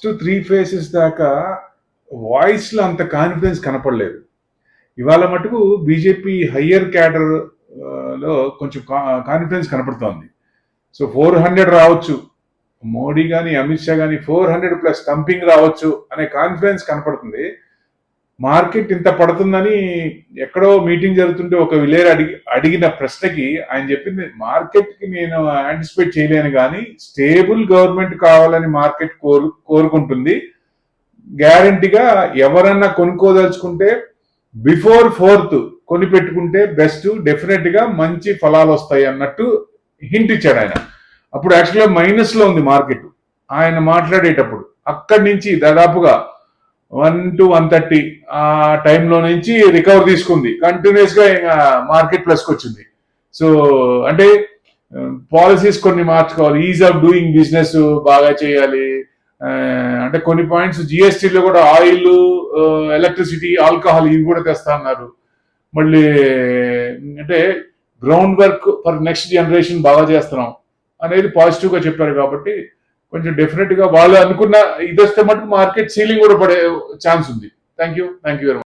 First 3 faces దాకా వాయిస్లో అంత కాన్ఫిడెన్స్ కనపడలేదు. ఇవాళ మటుకు బీజేపీ హయ్యర్ క్యాడర్ లో కొంచెం కాన్ఫిడెన్స్ కనపడుతోంది. సో 400 రావచ్చు, మోడీ కానీ అమిత్ షా కానీ 400+ స్టంపింగ్ రావచ్చు అనే కాన్ఫిడెన్స్ కనపడుతుంది. మార్కెట్ ఇంత పడుతుందని ఎక్కడో మీటింగ్ జరుగుతుంటే ఒక విలేర్ అడిగిన ప్రశ్నకి ఆయన చెప్పింది, మార్కెట్కి నేను యాంటిసిపేట్ చేయలేను కానీ స్టేబుల్ గవర్నమెంట్ కావాలని మార్కెట్ కోరుకుంటుంది. గ్యారంటీగా ఎవరన్నా కొనుక్కోదలుచుకుంటే బిఫోర్ 4th కొని పెట్టుకుంటే బెస్ట్, డెఫినెట్ గా మంచి ఫలాలు వస్తాయి అన్నట్టు హింట్ ఇచ్చాడు ఆయన. అప్పుడు యాక్చువల్గా మైనస్ లో ఉంది మార్కెట్ ఆయన మాట్లాడేటప్పుడు. అక్కడి నుంచి దాదాపుగా 1 to 130 ఆ టైంలో నుంచి రికవర్ తీసుకుంది, కంటిన్యూస్ గా మార్కెట్ ప్లస్కి వచ్చింది. సో అంటే పాలసీస్ కొన్ని మార్చుకోవాలి, ఈజ్ ఆఫ్ డూయింగ్ బిజినెస్ బాగా చేయాలి. అంటే కొన్ని పాయింట్స్ జిఎస్టీలో కూడా ఆయిల్, ఎలక్ట్రిసిటీ, ఆల్కహాల్ ఇవి కూడా తెస్తా అన్నారు. మళ్ళీ అంటే ground work for next generation బాగా చేస్తున్నాం అనేది పాజిటివ్ గా చెప్పారు. కాబట్టి కొంచెం డెఫినెట్ గా వాళ్ళు అనుకున్న ఇది వస్తే మటుకు మార్కెట్ సీలింగ్ కూడా పడే ఛాన్స్ ఉంది. Thank you very much.